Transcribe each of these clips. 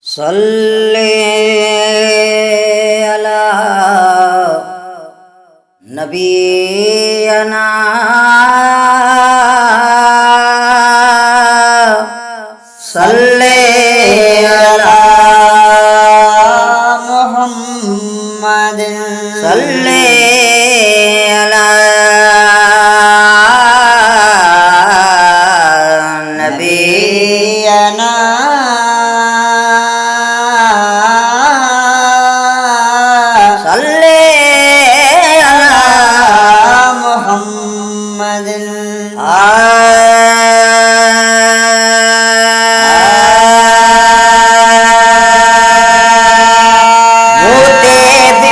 सल्ले अला नबीना सल्ले अला मुहम्मद सल्ले अला नबीना सल्ले अला मुहम्मद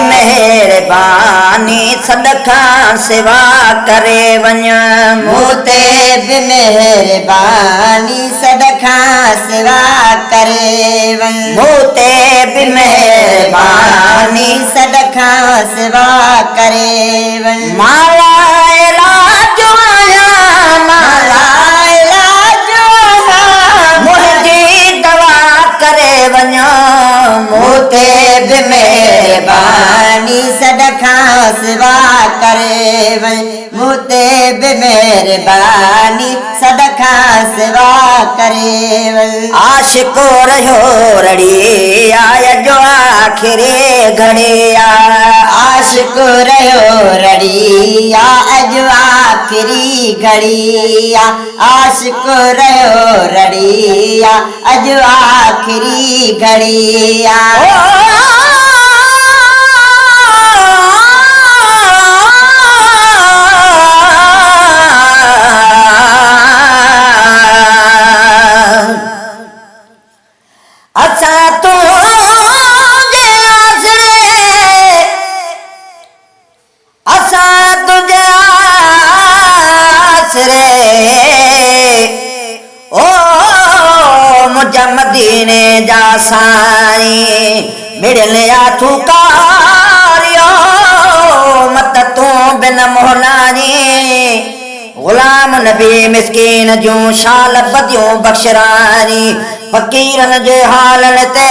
मेहरबानी सदका सेवा करे वञ मूते बि मेहरबानी सदका सेवा करे वञ मूते बि मेहरबानी सदका सेवा करे वञ माला इलाजो आहियां माला इलाजो मुंहिंजी दवा करे वञ मूते बि मेहरबानी सदका सेवा करे वञ मूते बि मेहरबानी सदका सेवा करे वञ आशिको रहियो रड़ी आया जो आखिरी घड़िया आशिको रहियो रड़िया अॼु आख़िरी घड़िया आशिको रहियो रड़िया अॼु आख़िरी घड़िया मदीने जा साईं मिड़लिया तू कारियो मत तू बिन मोहलानी गुलाम नबी मिस्कीन जूं शाल बदियूं बख्शरानी फ़कीरन जे हालनि ते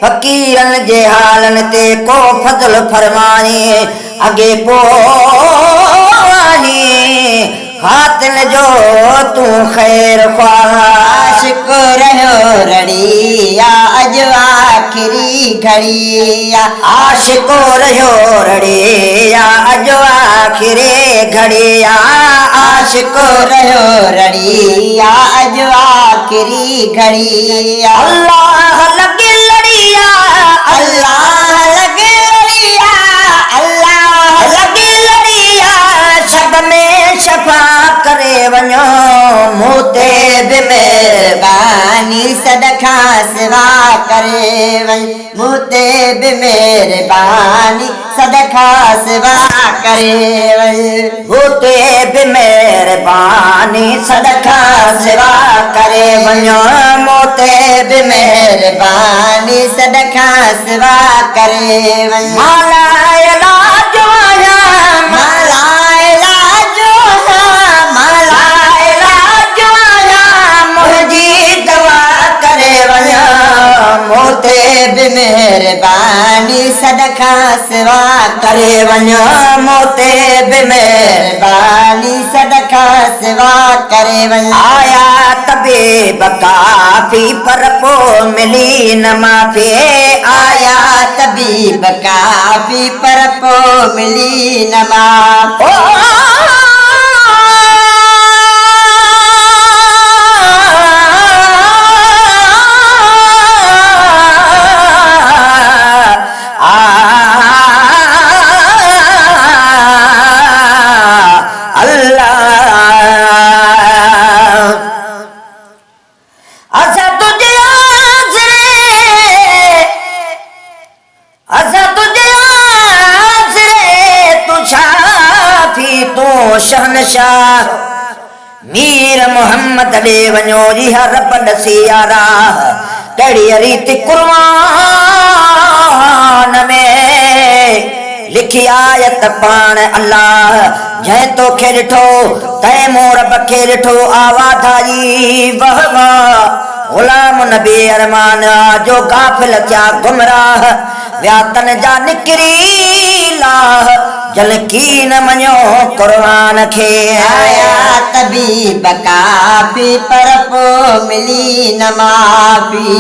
फ़कीरन जे हालनि ते को फज़ल फरमानी अॻे पोइ खातिन जो तू ख़ैर आशिको रहियो रड़िया अॼु आख़िरी घड़िया आशिको रहियो रड़िया अॼु आख़िरी घड़िया आशिको रहियो रड़िया अॼु आख़िरी घड़िया अल्लाह लॻी लड़िया अल्लाह लॻे लड़िया अल्लाह लॻी लड़िया शब में शफा करे वञो मूते बि मेहरबानी सदका सेवा करे वञ मूते बि मेहरबानी सदका सेवा करे वञ मूते बि मेहरबानी सदका सेवा करे वञो मूते बि मेहरबानी सदका सेवा करे वञ माला इलाजो आहियां माला इलाजो माला इलाजो आहियां मुंहिंजी दवा करे वञ मूते बि मेहरबानी सदका सेवा करे वञ मूते बि मेहरबानी सदका सेवा करे वञ आया तबीब काफ़ी पर पोइ मिली न माफ़ी आया तबीब काफ़ी पर पोइ मिली न माफ़ी शहनशाह मीर मोहम्मद ॾे वञो रिहा रब ॾसी यारा कहिड़ी रीति कुर्बान में लिखी आयत पाण अल्लाह जै तोखे ॾिठो तैं मूं रब खे ॾिठो आवाधाई वाह वाह गुलाम नबी अरमान जो गाफिल थिया गुमराह विया तन जा निकिरी लाह जल की न मञो क़ुर्आन खे आया तबीब काफी पर पोइ मिली न माफ़ी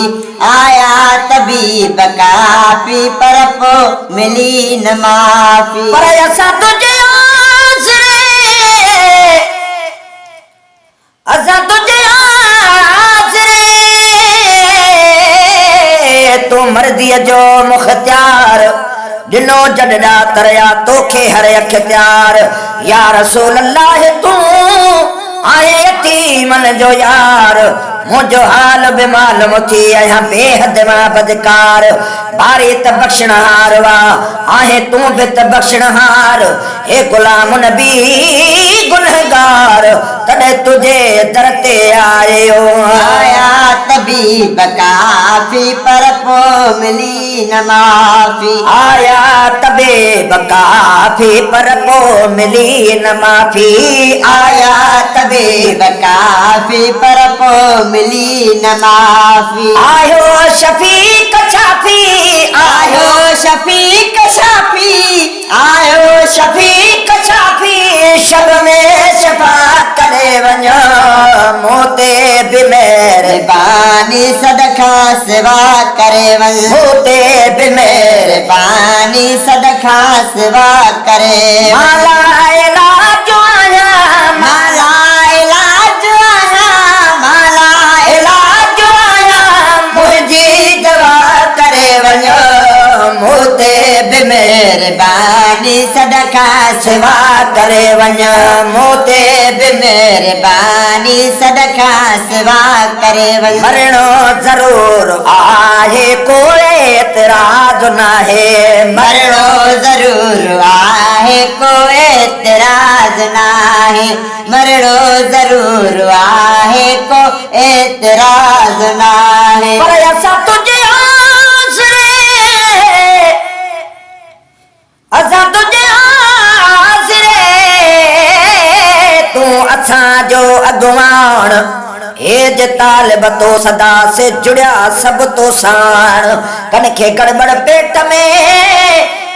आया तबीब काफी पर पोइ मिली न माफ़ी पर असां तुंहिंजे तूं मर्दीअ जो मुख्तियार ॾिनो जॾा तरया तोखे हर अख्तियार या रसूल अल्लाह तूं आए यतीमन जो यार मुझो हाल बि मालूम थी आहियां बेहद मां बदकार बारी त बख़्शणहार वा आहे तूं बि त बख़्शणहार हे गुलाम नबी गुनहगार तॾहिं तुझे दर ते आयो आया तबीब काफी पर पोइ मिली न माफ़ी आया तबीब काफी पर पोइ मिली न माफ़ी आया तबीब काफी पर पोइ मिली न माफ़ी आयो शफीक छाफी आयो शफीक शाफी आयो शफीक छाफी शब में शफा करे वञो मूं ते बि मेहरबानी सदका सेवा करे वञ मूं ते बि मेहरबानी सदका सेवा करे माला इलाज आहियां माला इलाज आहियां माला इलाज आहियां मुंहिंजी दवा करे वञो मूं ते बि मेहरबानी सदका सेवा करे वञो मूं ते बि मेहरबानी सदका सेवा करे वञ मरणो ज़रूर आहे कोई एतराज़ नाहे मरणो ज़रूर आहे कोई एतराज़ नाहे मरणो ज़रूर आहे को एतराज़ नाहे पर असां तुंहिंजे तूं असांजो अॻुवाण हेज तालिब तो सदा से जुड़िया सभु तो साण कन खे गड़बड़ पेट में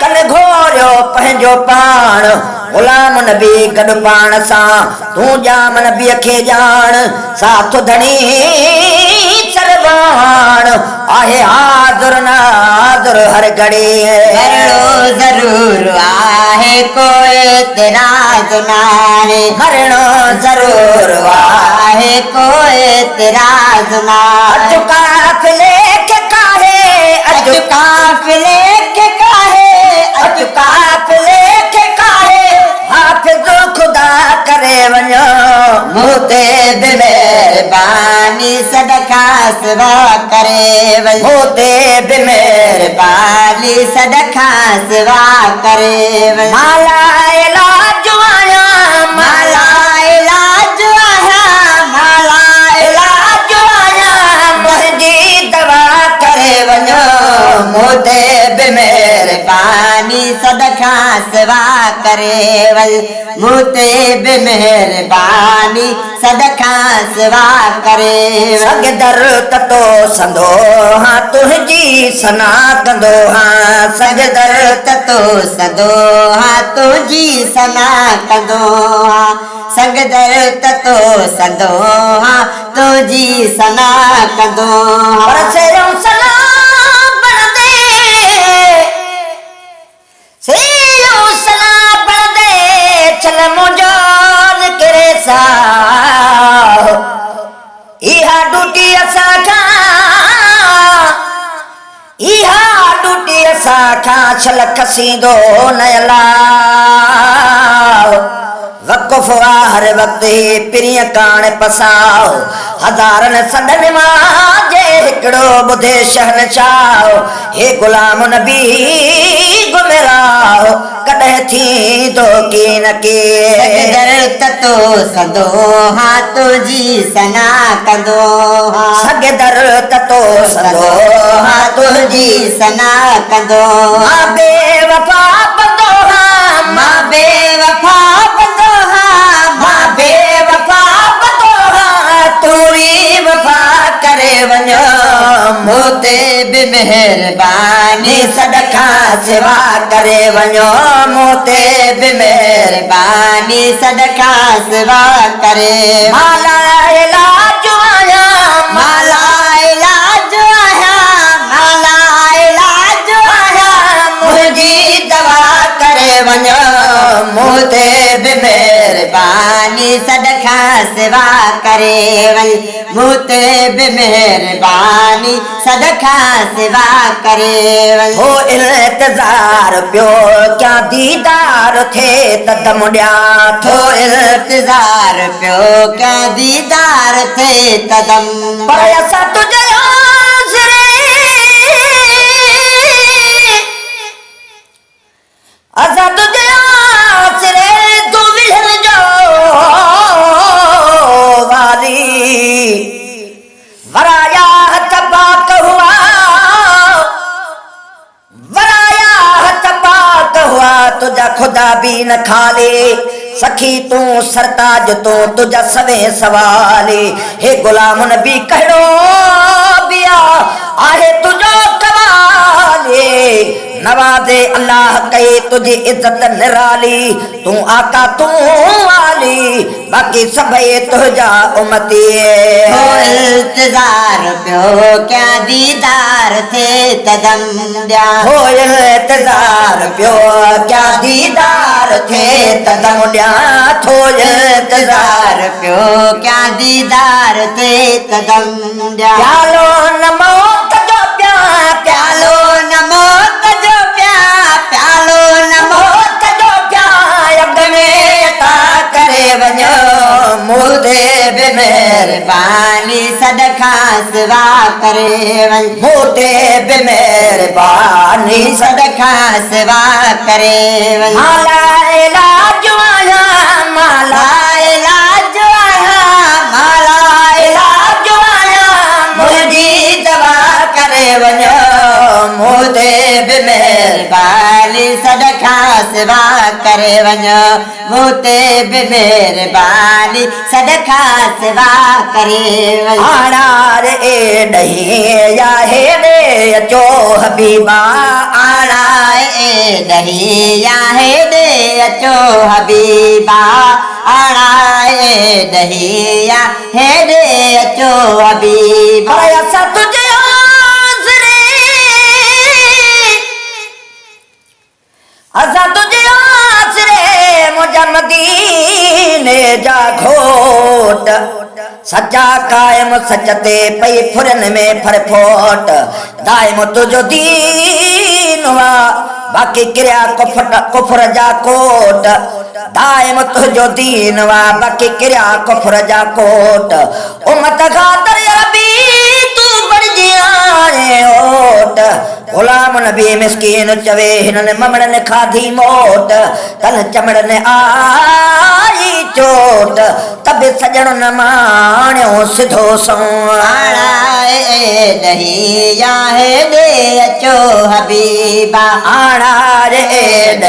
कन घोरियो पंहिंजो पाण गुलाम नबी गॾु पाण सां तूं ॼाम नबीअ खे ॼाण साथ धणी सरवाण आहे हाज़ुर नाज़ुर हर घड़ी मरणो ज़रूर आहे कोई एतराज़ नाहे मरणो ज़रूर आहे कोई एतराज़ नाहे अॼु काफ़िले खे काहे अॼु काफ़िले खे काहे अॼु काफ़िले खे काहे हाफ़िज़ ख़ुदा करे वञो मूं ते बि मेहरबानी सदका सेवा करे वञ मूं ते बि मेहरबानी सदका सेवा करे वञ माला इलाज आहियां माला इलाज आहियां माला इलाज आहियां मुंहिंजी दवा करे वञो मूं ते बि मेहरबानी सदका सेवा करे वञ मूं ते बि मेहरबानी सदका सेवा करे सग दर ततो संदो हाँ तुंहिंजी सना कंदो हाँ सग दर ततो सदो हाँ तुंहिंजी सना कंदो हाँ संग दर ततो सदो हाँ तुंहिंजी सना कंदो पर हाँ सेयों सना बणदे सेयों सना बणदे चल मुंहिंजो निकिरे सा इहा ड्यूटी असांखां इहा ड्यूटी असांखां छल खसींदो न अलाह वक़ुफ़ हर वक़्त ही पिरीअ काण पसाओ हज़ारनि सदनि मां जे हिकिड़ो ॿुधे शहनशाह हे गुलाम नबी गुमराह कॾहिं थींदो की न के सगदर ततो सदो हाँ तुंहिंजी सना कंदो हाँ सगदर ततो सदो हाँ तुझी सना कंदो मां बेवफा बंदो हाँ मां बेवफा बंदो हाँ मां बेवफा बंदो हाँ तूरी वफा करे वञो मोते बि मेहरबानी सदका सेवा करे वञो मोते बि मेहरबानी सदका सेवा करे माला इलाज आया माला इलाज आया माला इलाज आया मुंहिंजी दवा करे वञो मोते बि मेहरबानी सदका सेवा करे वञ मोते बि मेहरबानी सदका सेवा करे वञ हो इंतजार पियो क्या दीदार थे त दम ॾियां थो इंतजार पियो क्या दीदार थे तदम पर असां तुंहिंजे आसरे असां तुंहिंजे आसरे तूं विहर जो वारी वराया हथ पाक हुआ वराया हथ पाक हुआ तुझा खुदा भी न खाले सखी तू सरताज तू तुझा सवे सवाले हे गुलाम नबी कहिड़ो बिया आहे तुझो कमाले नवाज़े अल्लाह कई तुझी इज्जत निराली तू आका तू वाली बाकी सभई तुझा उमती हो इंतजार पियो क्या दीदार थे तदम ॾियां हो इंतजार पियो क्या दीदार थे तदम ॾियां थो इंतजार पियो क्या दीदार थे कदम ॾियां प्यालो न मौत जो प्या प्यालो न मौत जो प्या प्यालो न मौत जो प्या अग में अता करे वञो मोते बि मेहरबानी सदका सेवा करे वञ मोते बि मेहरबानी सदका सेवा करे वञ माला इलाज आया माला इलाज आया माला इलाज आया मुंहिंजी दवा करे वञो मोते बि मेहरबानी सदका सेवा करे वञ मोते बि मेहरबानी सदका सेवा करे वञ आणार ए ॾही या हेॾे अचो हबीबा आणा ए ॾही या हेॾे अचो हबीबा आणा ए ॾही या हेॾे अचो हबीबा पर असां तुंहिंजे आसरे असां तुंहिंजे आसरे मुंहिंजा मदीने जा घोट सच्चा कायम सच ते पई फुरन में फरफोट दाइम तुंहिंजो दीन वा बाक़ी किरिया कुफर जा कोट दाइम तुंहिंजो दीन वा बाक़ी किरिया कुफर जा कोट उमत ख़ातिर रबी तू बणिजी आए ओट गुलाम नबी मिस्कीन चवे हिननि ममड़नि खाधी मोट तन चमड़नि आई चोट तबे सजण न माणियो सिधो सौ आणा ए ॾही या हेॾे अचो हबीबा आणा रे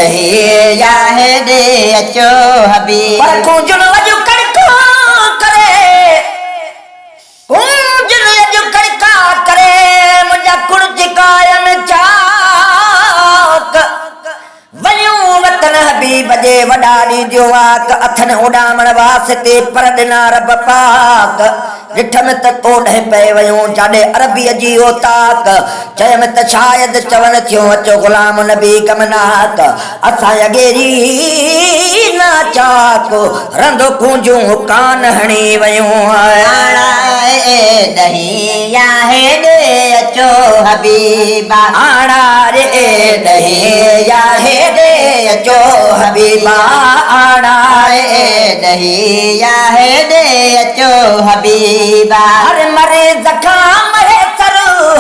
ॾही या हेॾे अचो हबीबा पर कुंजन अॼु कड़का करे कुंजन अॼु कड़का करे मुंहिंजा कुर्च कायम चाक वञूं वतन हबीब जे वॾा ॾींदियो वाक अथनि उॾामण वास्ते पर ॾिना रब पाक ॾिठमि त कोॾहि पए वयूं जाॾे अरबीअ जी ओताक चयमि त शायदि चवनि थियूं अचो गुलाम नबी कमनाक असां अॻेरी न चाक रंधो कुंजूं कान हणी वयूं आणा ए ॾही या हेॾे अचो हबीबा आणा रे ॾही या हेॾे अचो हबीबा आणा ए ॾही या हेॾे अचो हबीबा हर मर्ज़ खां महेसर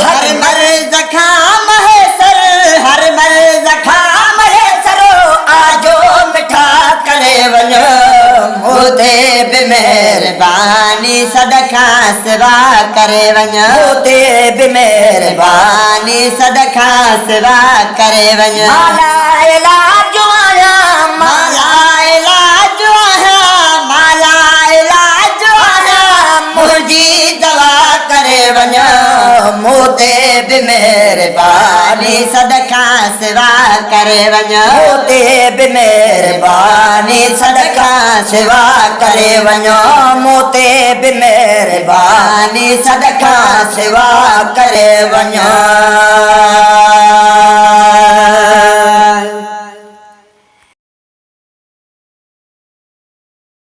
हर मर्ज़ खां महेसर हर मर्ज़ खां महेसर आजो मिठा करे वञो मोते बि मेहरबानी मेहरबानी सदका सेवा करे वञ मोते बि मेहरबानी मेहरबानी सदका सेवा करे वञ माला इलाज आया माला इलाज आया माला इलाज आया मुंहिंजी दवा करे वञ मोते बि मेहरबानी मेहरबानी सदका सेवा करे वञ मोते बि मेहरबानी सदका सेवा करे वञो मोते बि मेहरबानी सदका सेवा करे वञो